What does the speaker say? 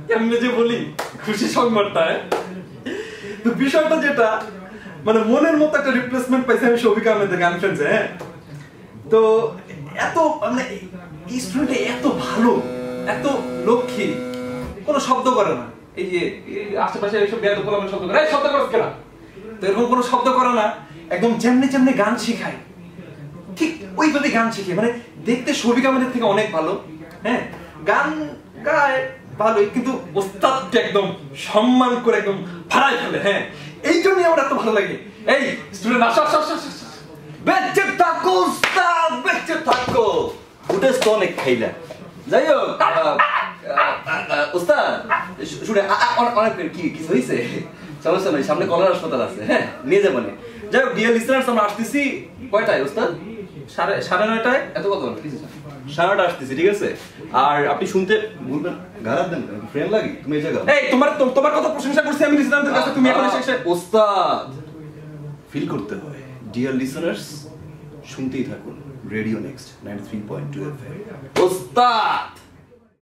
কেমনে যে বলি খুশি সংবাদটা, তো বিষয়টা যেটা মানে মনের মতো একটা রিপ্লেসমেন্ট পাইছে আমি শফিক আহমেদের গান শুনছে। হ্যাঁ, তো এত মানে স্টুডেন্ট এত ভালো, এত লক্ষ্মী, কোনো শব্দ করে না। এই যে আশেপাশে এইসব বেয়াদব পোলাপান শব্দ করে, এই শব্দ করছ কেন, তো এরকম কোনো শব্দ করে না, একদম যেমনি যেমনি গান শিখায় ঠিক ওইভাবে গান শিখে, মানে দেখতে শফিক আহমেদের থেকে অনেক ভালো। হ্যাঁ, গান গায় ভালোই, কিন্তু ওস্তাদকে একদম সম্মান করে একদম ভাড়ায় ফেলে। হ্যাঁ, এই জন্যই আমার এত ভালো লাগে। এই স্টুডেন্ট আসো আসো আসো, বেঁচে থাকো উস্তাদ, বেঁচে থাকো। উঠেস তো অনেক খাইলা। যাই হোক উস্তাদ, শুনে অনেক কি কিছু হয়েছে? সমস্যা নাই, সামনে কলেরা হাসপাতাল আছে, হ্যাঁ নিয়ে যাবো। যাই হোক ডিয়ার লিসনার্স, আমরা আসতেছি কয়টায় উস্তাদ? 9:30। এত কত? 9:30 আসতেছি, ঠিক আছে? আর আপনি শুনতে বলবেন গারাত দেন, ফ্রেন্ড লাগি তুমি এই জায়গা। এই তোমার কত প্রশংসা করছি আমি লিসনারদের কাছে, তুমি এখন এসে উস্তাদ ফিল করতে হয়। ডিয়ার লিসনার্স, শুনতেই থাকুন রেডিও নেক্সট 93.2 FM। উস্তাদ